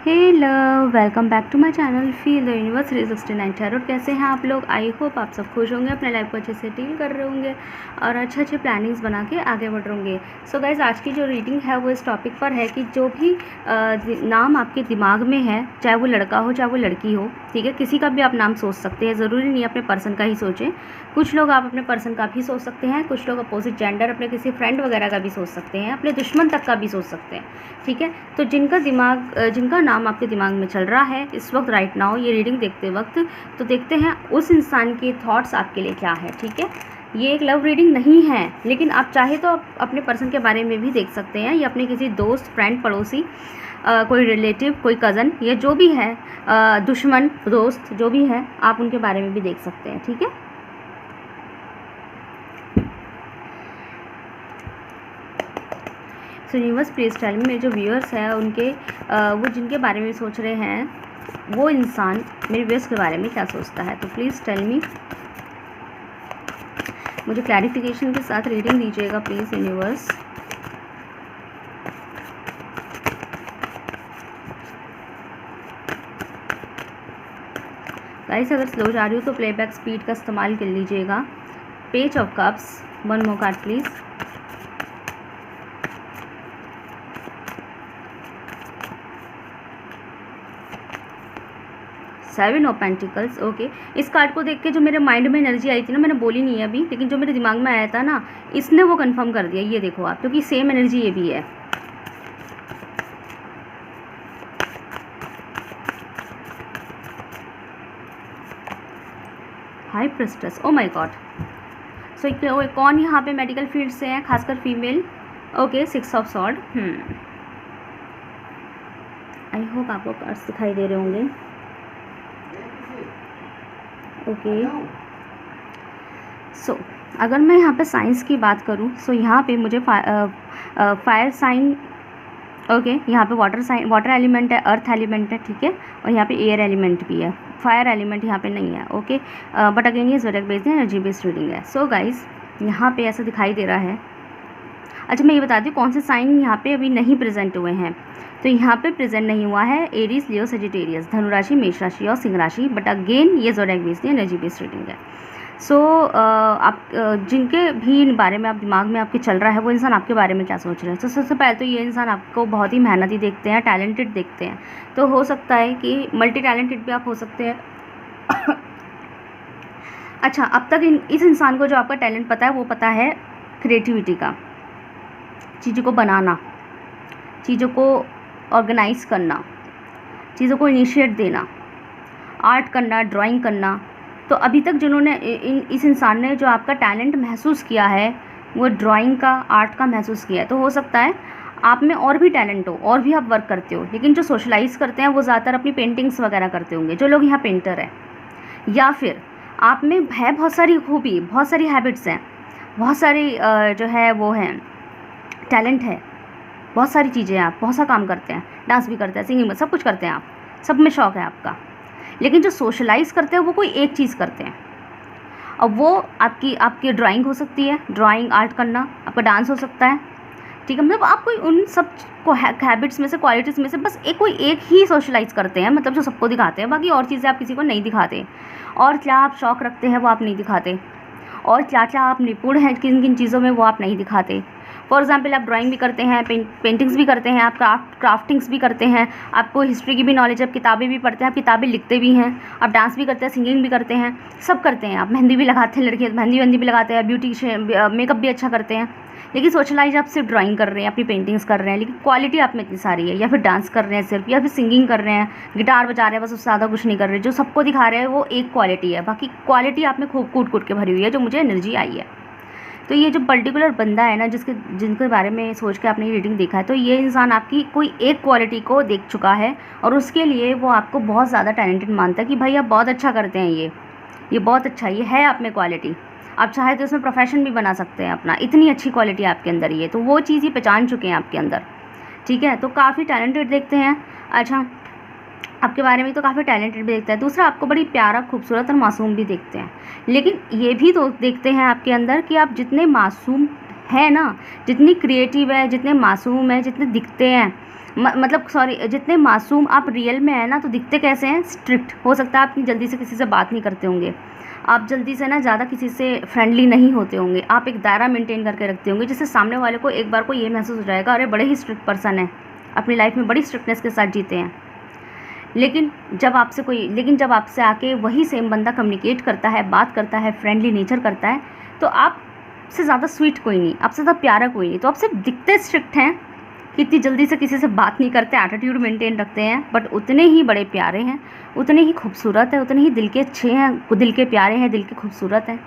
Hello, welcome back to my channel feel the universe 369 tarot. कैसे हैं आप लोग? आई होप आप सब खुश होंगे, अपने लाइफ को अच्छे से डील कर रहे होंगे और अच्छे अच्छे प्लानिंग्स बना के आगे बढ़ रहे होंगे। सो गाइज, आज की जो रीडिंग है वो इस टॉपिक पर है कि जो भी नाम आपके दिमाग में है, चाहे वो लड़का हो चाहे वो लड़की हो, ठीक है, किसी का भी आप नाम सोच सकते हैं, ज़रूरी नहीं अपने पर्सन का ही सोचें। कुछ लोग आप अपने पर्सन का भी सोच सकते हैं, कुछ लोग अपोजिट जेंडर अपने किसी फ्रेंड वगैरह का भी सोच सकते हैं, अपने दुश्मन तक का भी सोच सकते हैं, ठीक है। तो जिनका नाम आपके दिमाग में चल रहा है इस वक्त, राइट नाउ, ये रीडिंग देखते वक्त, तो देखते हैं उस इंसान के थॉट्स आपके लिए क्या है, ठीक है। ये एक लव रीडिंग नहीं है, लेकिन आप चाहे तो आप अपने पर्सन के बारे में भी देख सकते हैं, या अपने किसी दोस्त, फ्रेंड, पड़ोसी, कोई रिलेटिव, कोई कज़न, या जो भी है, दुश्मन, दोस्त, जो भी है, आप उनके बारे में भी देख सकते हैं, ठीक है। So universe please tell me, मेरे जो व्यूअर्स हैं उनके वो जिनके बारे में सोच रहे हैं, वो इंसान मेरे व्यूअर्स के बारे में क्या सोचता है। तो प्लीज़ टेल मी, मुझे क्लैरिफिकेशन के साथ रीडिंग दीजिएगा प्लीज़ यूनिवर्स। गाइस, अगर स्लो जा रही हो तो प्लेबैक स्पीड का इस्तेमाल कर लीजिएगा। Page of cups, one more card please. Seven of pentacles, okay. इस कार्ड को देख के जो मेरे माइंड में एनर्जी आई थी ना, मैंने बोली नहीं है अभी, लेकिन जो मेरे दिमाग में आया था ना, इसने वो कंफर्म कर दिया। ये देखो आप, क्योंकि सेम एनर्जी ये भी है। High priestess, oh my God. So कौन यहाँ पे मेडिकल फील्ड से है, खासकर female? Okay, six of sword. I hope आपको कार्ड्स दिखाई दे रहे होंगे। ओके, सो अगर मैं यहाँ पे साइंस की बात करूँ, सो यहाँ पे मुझे फायर साइन, ओके, यहाँ पे वाटर एलिमेंट है, अर्थ एलिमेंट है, ठीक है, और यहाँ पे एयर एलिमेंट भी है, फायर एलिमेंट यहाँ पे नहीं है, ओके। बट अगेन ये zodiac based energy based reading है। सो गाइज, यहाँ पे ऐसा दिखाई दे रहा है। अच्छा, मैं ये बताती हूँ कौन से साइन यहाँ पे अभी नहीं प्रेजेंट हुए हैं। तो यहाँ पे प्रेजेंट नहीं हुआ है एरीज, लियो, सजिटेरियस, धनु राशि, मेष राशि और सिंह राशि। बट अगेन ये zodiac based energy based reading है। सो आप जिनके भी बारे में आप दिमाग में आपके चल रहा है, वो इंसान आपके बारे में क्या सोच रहे हैं। तो सबसे पहले तो ये इंसान आपको बहुत ही मेहनती देखते हैं, टैलेंटेड देखते हैं। तो हो सकता है कि मल्टी टैलेंटेड भी आप हो सकते हैं। अच्छा, अब तक इस इंसान को जो आपका टैलेंट पता है वो पता है क्रिएटिविटी का, चीज़ों को बनाना, चीज़ों को ऑर्गेनाइज करना, चीज़ों को इनिशिएट देना, आर्ट करना, ड्राइंग करना। तो अभी तक जिन्होंने इस इंसान ने जो आपका टैलेंट महसूस किया है, वो ड्राइंग का, आर्ट का महसूस किया है। तो हो सकता है आप में और भी टैलेंट हो, और भी आप वर्क करते हो, लेकिन जो सोशलाइज करते हैं वो ज़्यादातर अपनी पेंटिंग्स वगैरह करते होंगे, जो लोग यहाँ पेंटर हैं। या फिर आप में है बहुत सारी खूबी, बहुत सारी हैबिट्स हैं, बहुत सारी जो है वो हैं, टैलेंट है, बहुत सारी चीज़ें, आप बहुत सा काम करते हैं, डांस भी करते हैं, सिंगिंग में, सब कुछ करते हैं आप, सब में शौक़ है आपका। लेकिन जो सोशलाइज करते हैं वो कोई एक चीज़ करते हैं। अब वो आपकी ड्राइंग हो सकती है, ड्राइंग, आर्ट करना, आपका डांस हो सकता है, ठीक है। मतलब आप कोई उन सब को हैबिट्स में से, क्वालिटीज़ में से बस कोई एक ही सोशलाइज करते हैं, मतलब जो सबको दिखाते हैं। बाकी और चीज़ें आप किसी को नहीं दिखाते, और क्या आप शौक़ रखते हैं वो आप नहीं दिखाते, और क्या क्या आप निपुण हैं किन किन चीज़ों में वो आप नहीं दिखाते। फॉर एग्जाम्पल, आप ड्राइंग भी करते हैं, पेंटिंग्स भी करते हैं, आप क्राफ्टिंग्स भी करते हैं, आपको हिस्ट्री की भी नॉलेज है, आप किताबें भी पढ़ते हैं, आप किताबें लिखते भी हैं, आप डांस भी करते हैं, सिंगिंग भी करते हैं, सब करते हैं आप। मेहंदी भी लगाते हैं, लड़के मेहंदी भी लगाते हैं, मेकअप भी अच्छा करते हैं। लेकिन सोशलाइज आप सिर्फ ड्राइंग कर रहे हैं, अपनी पेंटिंग्स कर रहे हैं, लेकिन क्वालिटी आप में इतनी सारी है। या फिर डांस कर रहे हैं सिर्फ, या फिर सिंगिंग कर रहे हैं, गिटार बजा रहे हैं, बस उससे ज़्यादा कुछ नहीं कर रहे। जो सबको दिखा रहे हैं वो एक क्वालिटी है, बाकी क्वालिटी आप में खूब कूट के भरी हुई है, जो मुझे एनर्जी आई है। तो ये जो पर्टिकुलर बंदा है ना, जिनके बारे में सोच के आपने रीडिंग देखा है, तो ये इंसान आपकी कोई एक क्वालिटी को देख चुका है, और उसके लिए वो आपको बहुत ज़्यादा टैलेंटेड मानता है कि भाई आप बहुत अच्छा करते हैं, ये बहुत अच्छा, ये है आप में क्वालिटी। आप चाहे तो इसमें प्रोफेशन भी बना सकते हैं अपना, इतनी अच्छी क्वालिटी आपके अंदर ये, तो वो चीज़ ये पहचान चुके हैं आपके अंदर, ठीक है। तो काफ़ी टैलेंटेड देखते हैं। अच्छा, आपके बारे में तो काफ़ी टैलेंटेड भी देखता है। दूसरा, आपको बड़ी प्यारा, खूबसूरत और मासूम भी देखते हैं। लेकिन ये भी तो देखते हैं आपके अंदर कि आप जितने मासूम है ना, जितनी क्रिएटिव है, जितने मासूम है, जितने दिखते हैं, मतलब सॉरी, जितने मासूम आप रियल में है ना, तो दिखते कैसे हैं, स्ट्रिक्ट। हो सकता है आप जल्दी से किसी से बात नहीं करते होंगे, आप जल्दी से ना ज़्यादा किसी से फ्रेंडली नहीं होते होंगे, आप एक दायरा मेंटेन करके रखते होंगे, जिससे सामने वाले को एक बार को ये महसूस हो जाएगा, अरे बड़े ही स्ट्रिक्ट पर्सन है, अपनी लाइफ में बड़ी स्ट्रिक्टनेस के साथ जीते हैं। लेकिन जब आपसे आके वही सेम बंदा कम्युनिकेट करता है, बात करता है, फ्रेंडली नेचर करता है, तो आपसे ज़्यादा स्वीट कोई नहीं, आपसे ज़्यादा प्यारा कोई नहीं। तो आप सिर्फ दिखते स्ट्रिक्ट हैं कि इतनी जल्दी से किसी से बात नहीं करते, एटीट्यूड मेंटेन रखते हैं, बट उतने ही बड़े प्यारे हैं, उतने ही खूबसूरत है, उतने ही दिल के अच्छे हैं, दिल के प्यारे हैं, दिल के खूबसूरत हैं,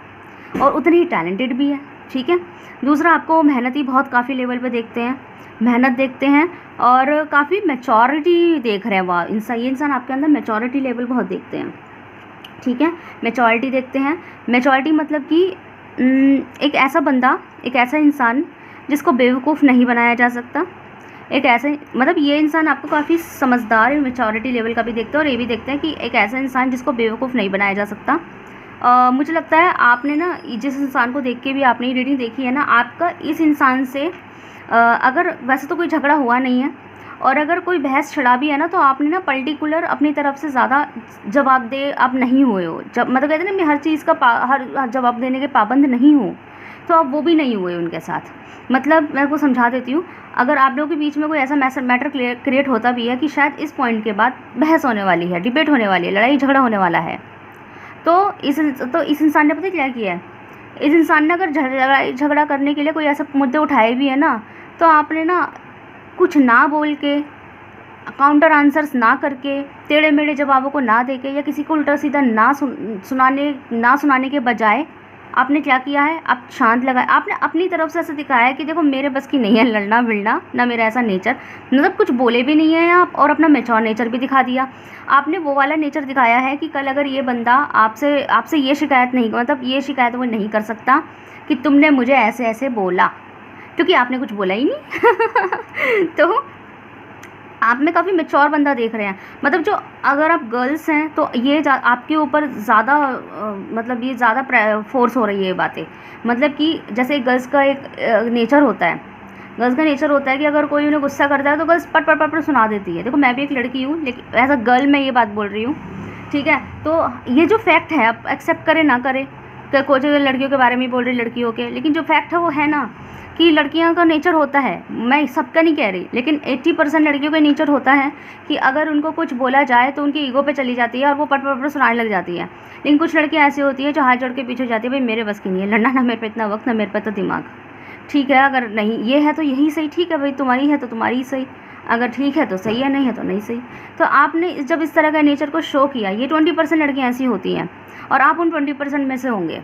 और उतने ही टैलेंटेड भी है। ठीक है। दूसरा, आपको मेहनती बहुत काफ़ी लेवल पे देखते हैं, मेहनत देखते हैं, और काफ़ी मैच्योरिटी देख रहे हैं। वाह, ये इंसान आपके अंदर मैच्योरिटी लेवल बहुत देखते हैं। ठीक है, मैच्योरिटी देखते हैं। मैच्योरिटी मतलब कि एक ऐसा बंदा, एक ऐसा इंसान जिसको बेवकूफ़ नहीं बनाया जा सकता, एक ऐसे, मतलब ये इंसान आपको काफ़ी समझदार, मैच्योरिटी लेवल का भी देखते हैं, और ये भी देखते हैं कि एक ऐसा इंसान जिसको बेवकूफ़ नहीं बनाया जा सकता। मुझे लगता है आपने ना, जिस इंसान को देख के भी आपने ये रीडिंग देखी है ना, आपका इस इंसान से अगर वैसे तो कोई झगड़ा हुआ नहीं है, और अगर कोई बहस छिड़ा भी है ना, तो आपने ना पर्टिकुलर अपनी तरफ से ज़्यादा जवाबदेह आप नहीं हुए हो। जब मतलब कहते हैं ना, मैं हर चीज़ का हर जवाब देने के पाबंद नहीं हूँ, तो आप वो भी नहीं हुए उनके साथ। मतलब मैं आपको समझा देती हूँ, अगर आप लोगों के बीच में कोई ऐसा मैटर क्रिएट होता भी है कि शायद इस पॉइंट के बाद बहस होने वाली है, डिबेट होने वाली है, लड़ाई झगड़ा होने वाला है, तो इस इंसान ने पता क्या किया है, इस इंसान ने अगर लड़ाई झगड़ा करने के लिए कोई ऐसे मुद्दे उठाए भी है ना, तो आपने ना कुछ ना बोल के, काउंटर आंसर्स ना करके, टेढ़े मेढ़े जवाबों को ना देके, या किसी को उल्टा सीधा ना सुनाने के बजाय आपने क्या किया है, आप शांत लगाए, आपने अपनी तरफ से ऐसे दिखाया है कि देखो मेरे बस की नहीं है लड़ना भिड़ना, ना मेरा ऐसा नेचर, मतलब कुछ बोले भी नहीं है आप, और अपना मैच्योर नेचर भी दिखा दिया। आपने वो वाला नेचर दिखाया है कि कल अगर ये बंदा आपसे ये शिकायत नहीं, मतलब ये शिकायत वो नहीं कर सकता कि तुमने मुझे ऐसे ऐसे बोला, क्योंकि आपने कुछ बोला ही नहीं। तो आप में काफ़ी मैच्योर बंदा देख रहे हैं। मतलब जो, अगर आप गर्ल्स हैं तो ये आपके ऊपर ज़्यादा मतलब ये ज़्यादा फोर्स हो रही है ये बातें। मतलब कि जैसे गर्ल्स का एक नेचर होता है, गर्ल्स का नेचर होता है कि अगर कोई उन्हें गुस्सा करता है तो गर्ल्स पट पट पट पट सुना देती है। देखो मैं भी एक लड़की हूँ, लेकिन एज अ गर्ल मैं ये बात बोल रही हूँ, ठीक है। तो ये जो फैक्ट है, आप एक्सेप्ट करें ना करें, कुछ लड़कियों के बारे में बोल रही लड़कियों के, लेकिन जो फैक्ट है वो है ना कि लड़कियों का नेचर होता है, मैं सबका नहीं कह रही, लेकिन 80% लड़कियों का नेचर होता है कि अगर उनको कुछ बोला जाए तो उनकी ईगो पे चली जाती है और वो पट पट पट सुनाने लग जाती है। लेकिन कुछ लड़कियां ऐसी होती है जो हाथ जोड़ के पीछे जाती है, भाई मेरे बस की नहीं है लड़ना, ना मेरे पे इतना वक्त, ना मेरे पे तो दिमाग। ठीक है, अगर नहीं ये है तो यही सही, ठीक है भाई तुम्हारी है तो तुम्हारी ही सही, अगर ठीक है तो सही है, नहीं है तो नहीं सही। तो आपने जब इस तरह का नेचर को शो किया, ये 20% लड़कियाँ ऐसी होती हैं और आप उन 20% में से होंगे।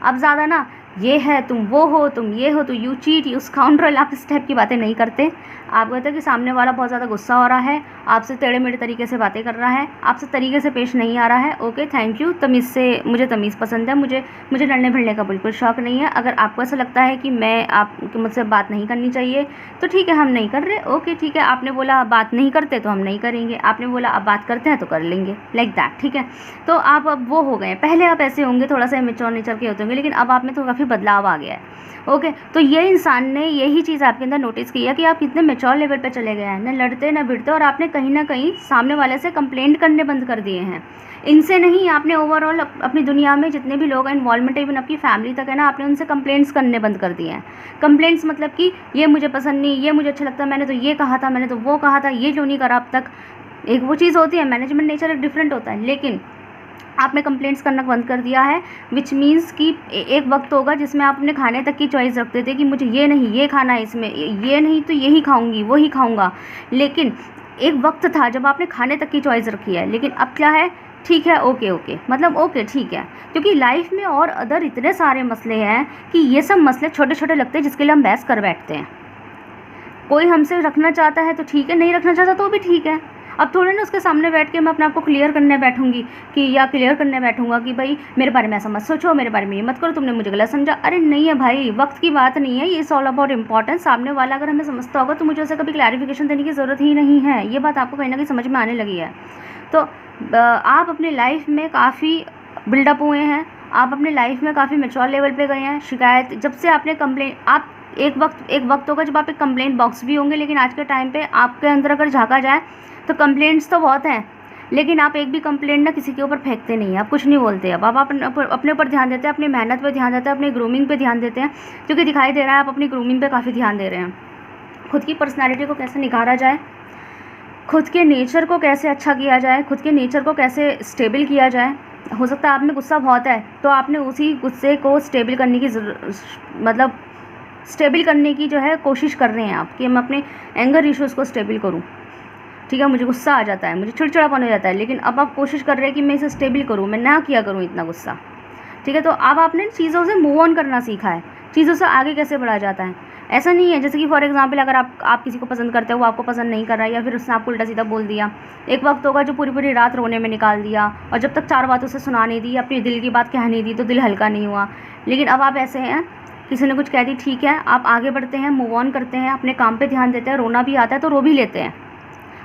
अब ज़्यादा ना ये है, तुम वो हो, तुम ये हो, तो यू चीट, यू स्काउंड्रल, आप इस टाइप की बातें नहीं करते। आप कहते हैं कि सामने वाला बहुत ज़्यादा गुस्सा हो रहा है, आपसे टेढ़े मेढ़े तरीके से बातें कर रहा है, आपसे तरीके से पेश नहीं आ रहा है, ओके थैंक यू, तमीज़ से, मुझे तमीज़ पसंद है, मुझे लड़ने भिड़ने का बिल्कुल शौक़ नहीं है। अगर आपको ऐसा लगता है कि मुझसे बात नहीं करनी चाहिए तो ठीक है, हम नहीं कर रहे, ओके ठीक है। आपने बोला बात नहीं करते तो हम नहीं करेंगे, आपने बोला अब बात करते हैं तो कर लेंगे, लाइक दैट, ठीक है। तो आप अब वो हो गए, पहले आप ऐसे होंगे, थोड़ा सा मैच्योर नेचर के होते होंगे, लेकिन अब आप में तो काफ़ी बदलाव आ गया है, ओके। तो ये इंसान ने यही चीज़ आपके अंदर नोटिस किया कि आप कितने मैच्योर लेवल पे चले गए हैं, ना लड़ते ना भिड़ते, और आपने कहीं ना कहीं सामने वाले से कंप्लेंट करने बंद कर दिए हैं। इनसे नहीं, आपने ओवरऑल अपनी दुनिया में जितने भी लोग हैं, इन्वॉल्वमेंट इवन आपकी फैमिली तक है ना, आपने उनसे कंप्लेंट्स करने बंद कर दिए हैं। कंप्लेंट्स मतलब कि ये मुझे पसंद नहीं, ये मुझे अच्छा लगता, मैंने तो ये कहा था, मैंने तो वो कहा था, ये क्यों नहीं करा अब तक। एक वो चीज़ होती है, मैनेजमेंट नेचर एक डिफरेंट होता है, लेकिन आपने कंप्लेंट्स करना बंद कर दिया है, विच मीन्स कि एक वक्त होगा जिसमें आप अपने खाने तक की चॉइस रखते थे कि मुझे ये नहीं ये खाना है, इसमें ये नहीं तो यही खाऊंगी, वही खाऊंगा। लेकिन एक वक्त था जब आपने खाने तक की चॉइस रखी है, लेकिन अब क्या है, ठीक है, ओके ओके, मतलब ओके ठीक है, क्योंकि लाइफ में और अदर इतने सारे मसले हैं कि ये सब मसले छोटे छोटे लगते हैं जिसके लिए हम बहस कर बैठते हैं। कोई हमसे रखना चाहता है तो ठीक है, नहीं रखना चाहता तो भी ठीक है। अब थोड़े ना उसके सामने बैठ के मैं अपने आप को क्लियर करने बैठूंगी या क्लियर करने बैठूंगा कि भाई मेरे बारे में ऐसा मत सोचो, मेरे बारे में ये मत करो, तुमने मुझे गलत समझा। अरे नहीं है भाई, वक्त की बात नहीं है, ये इज़ ऑल अबाउट इम्पोर्टेंस। सामने वाला अगर हमें समझता होगा तो मुझे उसे कभी क्लैरिफिकेशन देने की ज़रूरत ही नहीं है। ये बात आपको कहीं ना कहीं समझ में आने लगी है। तो आप अपनी लाइफ में काफ़ी बिल्डअप हुए हैं, आप अपने लाइफ में काफ़ी मैच्योर लेवल पे गए हैं। शिकायत जब से आपने कंप्लेन, आप एक वक्त होगा जब आप एक कंप्लेंट बॉक्स भी होंगे, लेकिन आज के टाइम पे आपके अंदर अगर झाँका जाए तो कंप्लेंट्स तो बहुत हैं, लेकिन आप एक भी कंप्लेंट ना किसी के ऊपर फेंकते नहीं हैं, आप कुछ नहीं बोलते। अब आप अपने ऊपर ध्यान देते हैं, अपनी मेहनत पे ध्यान देते हैं, अपनी ग्रूमिंग पे ध्यान देते हैं, क्योंकि दिखाई दे रहा है आप अपनी ग्रूमिंग पे काफ़ी ध्यान दे रहे हैं। खुद की पर्सनैलिटी को कैसे निखारा जाए, खुद के नेचर को कैसे अच्छा किया जाए, खुद के नेचर को कैसे स्टेबल किया जाए। हो सकता है आप में गुस्सा बहुत है, तो आपने उसी गुस्से को स्टेबल करने की मतलब स्टेबल करने की जो है कोशिश कर रहे हैं आप, कि मैं अपने एंगर इश्यूज़ को स्टेबल करूं। ठीक है, मुझे गुस्सा आ जाता है, मुझे चिड़चिड़ापन हो जाता है, लेकिन अब आप कोशिश कर रहे हैं कि मैं इसे स्टेबल करूं, मैं ना किया करूं इतना गुस्सा। ठीक है, तो अब आपने चीज़ों से मूव ऑन करना सीखा है, चीज़ों से आगे कैसे बढ़ा जाता है। ऐसा नहीं है जैसे कि फॉर एग्जांपल अगर आप किसी को पसंद करते हो, वो आपको पसंद नहीं कर रहा है, या फिर उसने आपको उल्टा सीधा बोल दिया, एक वक्त होगा जो पूरी पूरी रात रोने में निकाल दिया, और जब तक 4 बातों से सुना नहीं दी, अपनी दिल की बात कह नहीं दी, तो दिल हल्का नहीं हुआ। लेकिन अब आप ऐसे हैं, किसी ने कुछ कह दी, ठीक है, आप आगे बढ़ते हैं, मूव ऑन करते हैं, अपने काम पे ध्यान देते हैं। रोना भी आता है तो रो भी लेते हैं,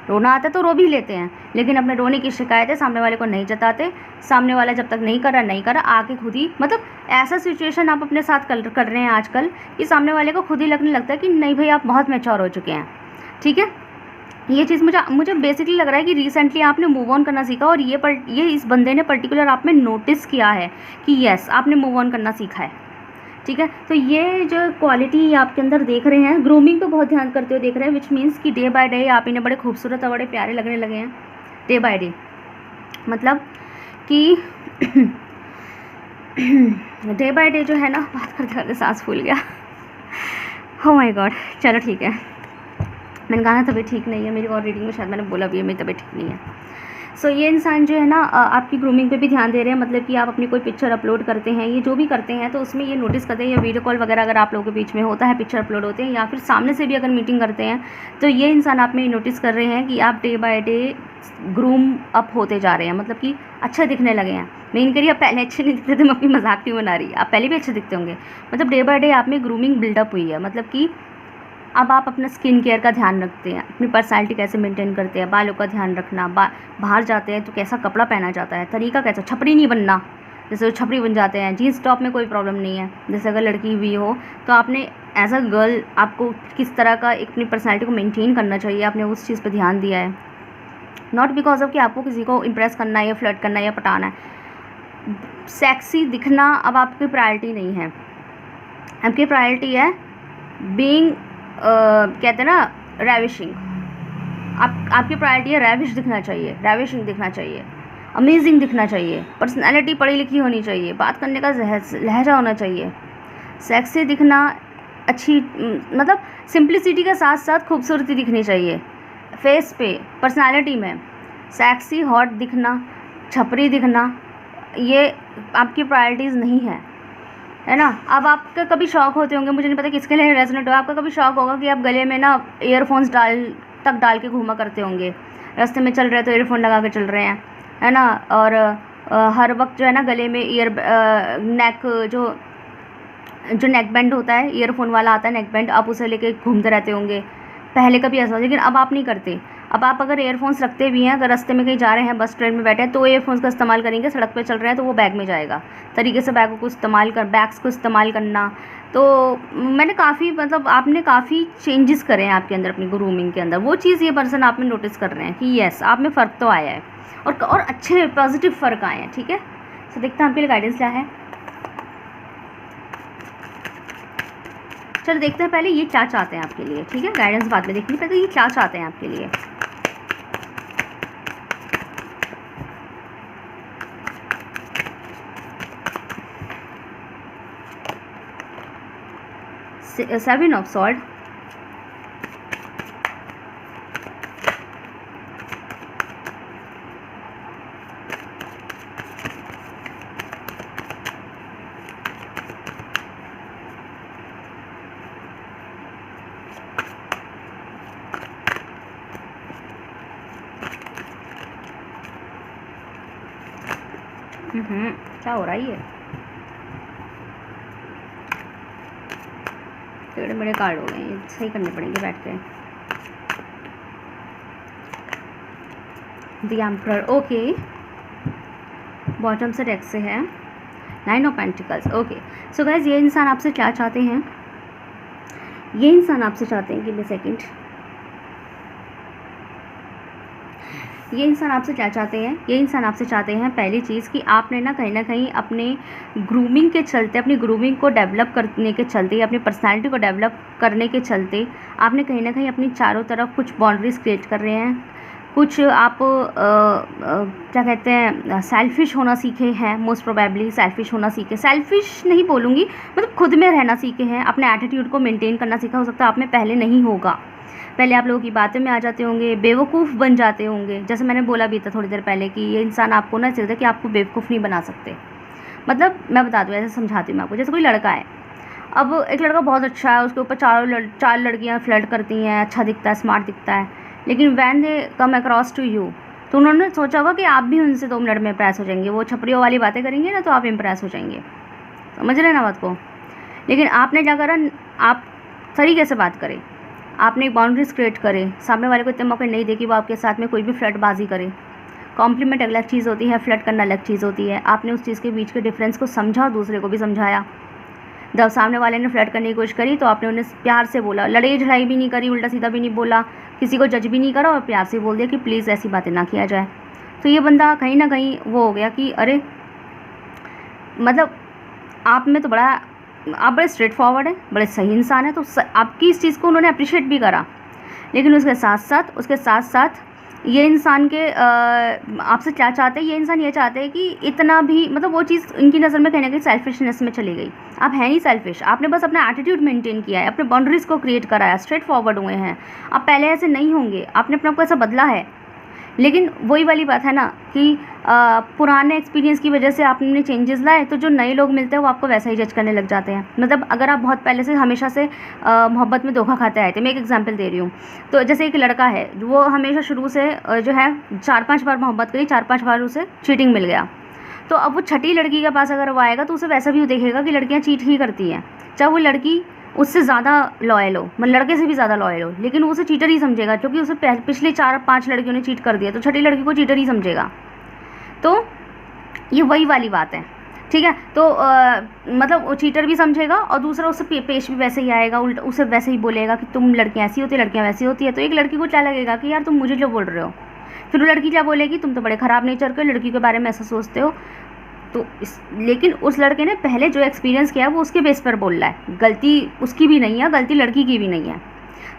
रोना आता है तो रो भी लेते हैं, लेकिन अपने रोने की शिकायतें सामने वाले को नहीं जताते। सामने वाला जब तक नहीं करा आके खुद ही, मतलब ऐसा सिचुएशन आप अपने साथ कर रहे हैं आजकल कि सामने वाले को खुद ही लगने लगता है कि नहीं भाई आप बहुत मैच्योर हो चुके हैं। ठीक है, ये चीज़ मुझे बेसिकली लग रहा है कि रिसेंटली आपने मूव ऑन करना सीखा, और ये इस बंदे ने पर्टिकुलर आप में नोटिस किया है कि येस आपने मूव ऑन करना सीखा है। ठीक है, तो ये जो क्वालिटी आपके अंदर देख रहे हैं, ग्रूमिंग पे बहुत ध्यान करते हुए देख रहे हैं, विच मीन्स कि डे बाय डे आप इन्हें बड़े खूबसूरत और बड़े प्यारे लगने लगे हैं। डे बाय डे मतलब कि डे बाय डे जो है ना, बात करते करते सांस फूल गया। हो माय गॉड, चलो ठीक है, मैंने कहा ना तबीयत ठीक नहीं है मेरी, और रीडिंग में शायद मैंने बोला भी है मेरी तबीयत ठीक नहीं है। सो ये इंसान जो है ना आपकी ग्रूमिंग पे भी ध्यान दे रहे हैं, मतलब कि आप अपनी कोई पिक्चर अपलोड करते हैं, ये जो भी करते हैं, तो उसमें ये नोटिस करते हैं, या वीडियो कॉल वगैरह अगर आप लोगों के बीच में होता है, पिक्चर अपलोड होते हैं, या फिर सामने से भी अगर मीटिंग करते हैं, तो ये इंसान आप में नोटिस कर रहे हैं कि आप day by day groom up होते जा रहे हैं, मतलब कि अच्छे दिखने लगे हैं। मेन करिए, आप पहले अच्छे नहीं दिखते थे, मैं अपनी मजाक नहीं बना रही, आप पहले भी अच्छे दिखते होंगे, मतलब डे बाय डे आप में ग्रूमिंग बिल्डअप हुई है। मतलब कि अब आप अपना स्किन केयर का ध्यान रखते हैं, अपनी पर्सनैलिटी कैसे मेंटेन करते हैं, बालों का ध्यान रखना, बाहर जाते हैं तो कैसा कपड़ा पहना जाता है, तरीका कैसा, छपरी नहीं बनना, जैसे वो छपरी बन जाते हैं। जीन्स टॉप में कोई प्रॉब्लम नहीं है, जैसे अगर लड़की भी हो तो आपने एज अ गर्ल आपको किस तरह का अपनी पर्सनैलिटी को मेनटेन करना चाहिए, आपने उस चीज़ पर ध्यान दिया है। नॉट बिकॉज ऑफ कि आपको किसी को इम्प्रेस करना है, या फ्लर्ट करना है, या पटाना है। सेक्सी दिखना अब आपकी प्रायोरिटी नहीं है, आपकी प्रायोरिटी है बीइंग कहते हैं ना रैविशिंग। आपकी प्रायोरिटी है रैविश दिखना चाहिए, रैविशिंग दिखना चाहिए, अमेजिंग दिखना चाहिए, पर्सनालिटी पढ़ी लिखी होनी चाहिए, बात करने का लहजा होना चाहिए, सेक्सी दिखना, अच्छी मतलब सिंप्लिसिटी के साथ साथ खूबसूरती दिखनी चाहिए फेस पे, पर्सनालिटी में। सेक्सी हॉट दिखना, छपरी दिखना, ये आपकी प्रायोरिटीज़ नहीं है ना। अब आपका कभी शौक होते होंगे, मुझे नहीं पता किसके लिए रेजोनेट हो, आपका कभी शौक होगा कि आप गले में ना ईयरफोन्स डाल के घूमा करते होंगे, रास्ते में चल रहे तो ईयरफोन लगा के चल रहे हैं, है ना। और हर वक्त जो है ना गले में नेक जो नेक बैंड होता है, ईयरफोन वाला आता है नेक बैंड, आप उसे लेके घूमते रहते होंगे। पहले कभी ऐसा, लेकिन अब आप नहीं करते। अब आप अगर ईयरफोन्स रखते भी हैं, अगर रास्ते में कहीं जा रहे हैं, बस ट्रेन में बैठे हैं, तो ईयरफोन्स का इस्तेमाल करेंगे। सड़क पे चल रहे हैं तो वो बैग में जाएगा, तरीके से बैग्स को इस्तेमाल करना। तो मैंने काफ़ी मतलब आपने काफ़ी चेंजेस करे हैं आपके अंदर, अपनी ग्रूमिंग के अंदर। वो चीज़ ये पर्सन आप में नोटिस कर रहे हैं कि येस आप में फ़र्क तो आया है, और अच्छे पॉजिटिव फ़र्क आए हैं। ठीक है, तो देखते हैं आपके लिए गाइडेंस क्या है। चलो देखते हैं पहले ये क्या चाहते हैं आपके लिए। ठीक है, गाइडेंस बाद में देखनी, पहले ये क्या चाहते हैं आपके लिए। सेवन ऑफ सॉर्ड, क्या हो रहा है ये, टेढ़े मेढ़े कार्ड हो गए, ये सही करने पड़ेंगे बैठ के। द एम्परर, ओके, बॉटम से डेक से है 9 of pentacles. Okay, so guys ये इंसान आपसे क्या चाहते हैं, ये इंसान आपसे चाहते हैं, गिव मी सेकंड, ये इंसान आपसे क्या चाहते हैं, ये इंसान आपसे चाहते हैं पहली चीज़ कि आपने ना कहीं अपने ग्रूमिंग के चलते, अपनी ग्रूमिंग को डेवलप करने के चलते, अपनी पर्सनालिटी को डेवलप करने के चलते आपने कहीं ना कहीं अपनी चारों तरफ कुछ बाउंड्रीज क्रिएट कर रहे हैं, कुछ आप क्या कहते हैं सेल्फिश होना सीखे हैं, मोस्ट प्रोबेबली सेल्फिश होना सीखे, सेल्फिश नहीं बोलूँगी, मतलब खुद में रहना सीखे हैं, अपने एटीट्यूड को मेंटेन करना सीखा, हो सकता है आप में पहले नहीं होगा, पहले आप लोगों की बातें में आ जाते होंगे, बेवकूफ़ बन जाते होंगे, जैसे मैंने बोला भी था थोड़ी देर पहले कि ये इंसान आपको ना सीखता है कि आपको बेवकूफ़ नहीं बना सकते। मतलब मैं बता दूँ, ऐसे समझाती हूँ मैं आपको, जैसे कोई लड़का है, अब एक लड़का बहुत अच्छा है, उसके ऊपर चार लड़कियाँ फ्लर्ट करती हैं, अच्छा दिखता है, स्मार्ट दिखता है, लेकिन when they come across to you, तो उन्होंने सोचा होगा कि आप भी उनसे 2 मिनट में इम्प्रेस हो जाएंगे, वो छपरियों वाली बातें करेंगे ना तो आप इम्प्रेस हो जाएंगे, समझ रहे हैं ना बात को। लेकिन आपने क्या करा, आप तरीके से बात करें, आपने एक बाउंड्रीज क्रिएट करे, सामने वाले को इतने मौके नहीं दे कि वो आपके साथ में कोई भी फ्लर्टबाजी करे। कॉम्प्लीमेंट अलग चीज़ होती है, फ्लर्ट करना अलग चीज़ होती है। आपने उस चीज़ के बीच के डिफरेंस को समझा और दूसरे को भी समझाया। जब सामने वाले ने फ्लर्ट करने की कोशिश करी तो आपने उन्हें प्यार से बोला, लड़ाई झड़ाई भी नहीं करी, उल्टा सीधा भी नहीं बोला, किसी को जज भी नहीं करा और प्यार से बोल दिया कि प्लीज़ ऐसी बातें ना किया जाए। तो ये बंदा कहीं ना कहीं वो हो गया कि अरे मतलब आप में तो आप बड़े स्ट्रेट फॉरवर्ड हैं, बड़े सही इंसान हैं, तो आपकी इस चीज़ को उन्होंने अप्रिशिएट भी करा। लेकिन उसके साथ साथ ये इंसान के आपसे क्या चाहते हैं, ये इंसान ये चाहते हैं कि इतना भी, मतलब वो चीज़ इनकी नज़र में कहीं ना कहीं सेल्फिशनेस में चली गई। आप हैं नहीं सेल्फिश, आपने बस अपना एटीट्यूड मेंटेन किया है, अपने बाउंड्रीज़ को क्रिएट कराया, स्ट्रेट फॉरवर्ड हुए हैं। आप पहले ऐसे नहीं होंगे, आपने अपने आप को ऐसा बदला है। लेकिन वही वाली बात है ना कि पुराने एक्सपीरियंस की वजह से आपने चेंजेस लाए, तो जो नए लोग मिलते हैं वो आपको वैसा ही जज करने लग जाते हैं। मतलब अगर आप बहुत पहले से हमेशा से मोहब्बत में धोखा खाते आए थे, मैं एक एग्जांपल दे रही हूँ, तो जैसे एक लड़का है, वो हमेशा शुरू से जो है 4-5 बार मोहब्बत करी, 4-5 बार उसे चीटिंग मिल गया, तो अब वो छठी लड़की के पास अगर वो आएगा तो उसे वैसा भी देखेगा कि लड़कियाँ चीट ही करती हैं, चाहे वो लड़की उससे ज़्यादा लॉयल हो, मतलब लड़के से भी ज़्यादा लॉयल हो, लेकिन वो उसे चीटर ही समझेगा, क्योंकि उसे पिछले 4-5 लड़कियों ने चीट कर दिया, तो छठी लड़की को चीटर ही समझेगा। तो ये वही वाली बात है, ठीक है। तो मतलब वो चीटर भी समझेगा और दूसरा उससे पेश भी वैसे ही आएगा, उल्टा उसे वैसे ही बोलेगा कि तुम लड़कियाँ ऐसी होती है, लड़कियाँ वैसी होती है। तो एक लड़की को क्या लगेगा कि यार तुम मुझे जो बोल रहे हो, फिर वो लड़की क्या बोलेगी, तुम तो बड़े ख़राब नेचर के, लड़की के बारे में ऐसा सोचते हो। तो लेकिन उस लड़के ने पहले जो एक्सपीरियंस किया वो उसके बेस पर बोल रहा है, गलती उसकी भी नहीं है, गलती लड़की की भी नहीं है।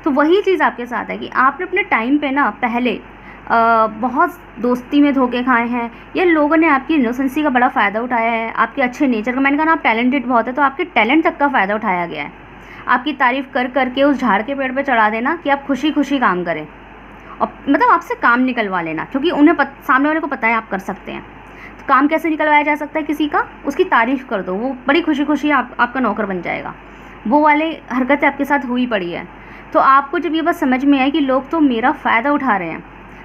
तो वही चीज़ आपके साथ है कि आपने अपने टाइम पे ना पहले बहुत दोस्ती में धोखे खाए हैं, या लोगों ने आपकी इनोसेंसी का बड़ा फ़ायदा उठाया है, आपके अच्छे नेचर का। मैंने कहा ना आप टैलेंटेड बहुत है, तो आपके टैलेंट तक का फ़ायदा उठाया गया है। आपकी तारीफ़ कर करके उस झाड़ के पेड़ पे चढ़ा देना कि आप खुशी खुशी काम करें, और मतलब आपसे काम निकलवा लेना, क्योंकि उन्हें सामने वाले को पता है आप कर सकते हैं। तो काम कैसे निकलवाया जा सकता है किसी का, उसकी तारीफ़ कर दो, वो बड़ी खुशी खुशी आपका नौकर बन जाएगा। वो वाले हरकतें आपके साथ हुई पड़ी है। तो आपको जब ये बात समझ में आए कि लोग तो मेरा फ़ायदा उठा रहे हैं,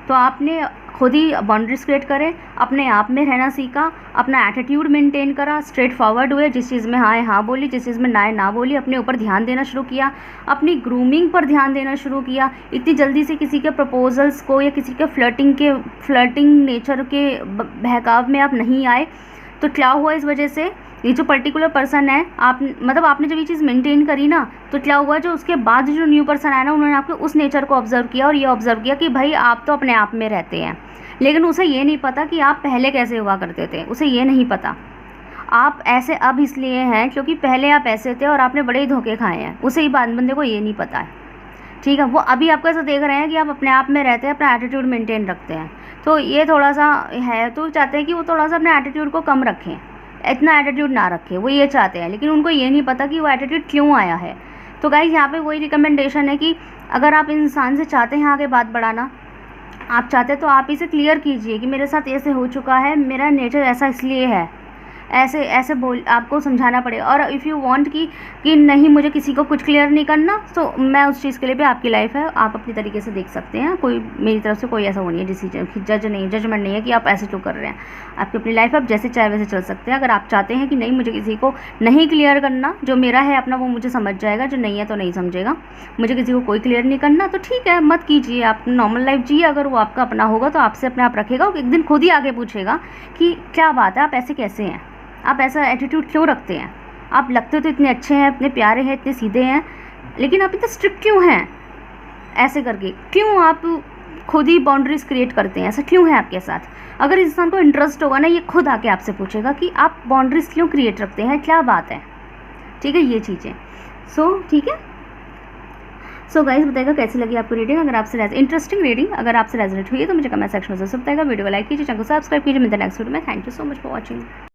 तो आपने खुद ही बाउंड्रीज क्रिएट करे, अपने आप में रहना सीखा, अपना एटीट्यूड मेंटेन करा, स्ट्रेट फॉरवर्ड हुए, जिस चीज़ में हाँ है हाँ बोली, जिस चीज़ में ना है ना बोली, अपने ऊपर ध्यान देना शुरू किया, अपनी ग्रूमिंग पर ध्यान देना शुरू किया। इतनी जल्दी से किसी के प्रपोजल्स को या किसी के फ्लर्टिंग नेचर के बहकाव में आप नहीं आए। तो क्या हुआ इस वजह से, ये जो पर्टिकुलर पर्सन है, आप मतलब आपने जब ये चीज़ मेंटेन करी ना, तो क्या हुआ, जो उसके बाद जो न्यू पर्सन आया ना, उन्होंने आपके उस नेचर को ऑब्जर्व किया और ये ऑब्जर्व किया कि भाई आप तो अपने आप में रहते हैं, लेकिन उसे ये नहीं पता कि आप पहले कैसे हुआ करते थे। उसे ये नहीं पता आप ऐसे अब इसलिए हैं क्योंकि पहले आप ऐसे थे और आपने बड़े ही धोखे खाए हैं। उसे ही बंदे को ये नहीं पता है, ठीक है। वो अभी आपको ऐसा देख रहे हैं कि आप अपने आप में रहते हैं, अपना एटीट्यूड मेंटेन रखते हैं, तो ये थोड़ा सा है, तो चाहते हैं कि वो थोड़ा सा अपने एटीट्यूड को कम रखें, इतना एटीट्यूड ना रखें, वो ये चाहते हैं। लेकिन उनको ये नहीं पता कि वो एटीट्यूड क्यों आया है। तो गाइस यहाँ पे वही रिकमेंडेशन है कि अगर आप इंसान से चाहते हैं आगे बात बढ़ाना, आप चाहते हैं तो आप इसे क्लियर कीजिए कि मेरे साथ ऐसे हो चुका है, मेरा नेचर ऐसा इसलिए है, ऐसे बोल आपको समझाना पड़ेगा। और इफ़ यू वांट कि नहीं मुझे किसी को कुछ क्लियर नहीं करना, तो मैं उस चीज़ के लिए भी आपकी लाइफ है, आप अपनी तरीके से देख सकते हैं। कोई मेरी तरफ से कोई ऐसा वो नहीं है डिसीजन, जजमेंट नहीं है कि आप ऐसे क्यों कर रहे हैं। आपकी अपनी लाइफ है, आप जैसे चाहे वैसे चल सकते हैं। अगर आप चाहते हैं कि नहीं मुझे किसी को नहीं क्लियर करना, जो मेरा है अपना वो मुझे समझ जाएगा, जो नहीं है तो नहीं समझेगा, मुझे किसी को कोई क्लियर नहीं करना, तो ठीक है मत कीजिए, आप नॉर्मल लाइफ जिए। अगर वो आपका अपना होगा तो आपसे अपने आप रखेगा, एक दिन खुद ही आगे पूछेगा कि क्या बात है, आप ऐसे कैसे हैं, आप ऐसा एटीट्यूड क्यों रखते हैं, आप लगते तो इतने अच्छे हैं, इतने प्यारे हैं, इतने सीधे हैं, लेकिन आप इतना स्ट्रिक्ट क्यों हैं ऐसे करके, क्यों आप खुद ही बाउंड्रीज क्रिएट करते हैं, ऐसा क्यों है आपके साथ। अगर इंसान को इंटरेस्ट होगा ना, ये खुद आके आपसे पूछेगा कि आप बाउंड्रीज क्यों क्रिएट रखते हैं, क्या बात है, ठीक है, ये चीज़ें। ठीक है। सो गाइस, बताइएगा कैसी लगी आपको रीडिंग। अगर आपसे इंटरेस्टिंग रीडिंग अगर आपसे रेजोनेट हुई है तो मुझे कमेंट सेक्शन में जरूर बताइएगा। वीडियो को लाइक कीजिए, चैनल को सब्सक्राइब कीजिए। मिलते हैं नेक्स्ट वीडियो में। Thank you so much for watching.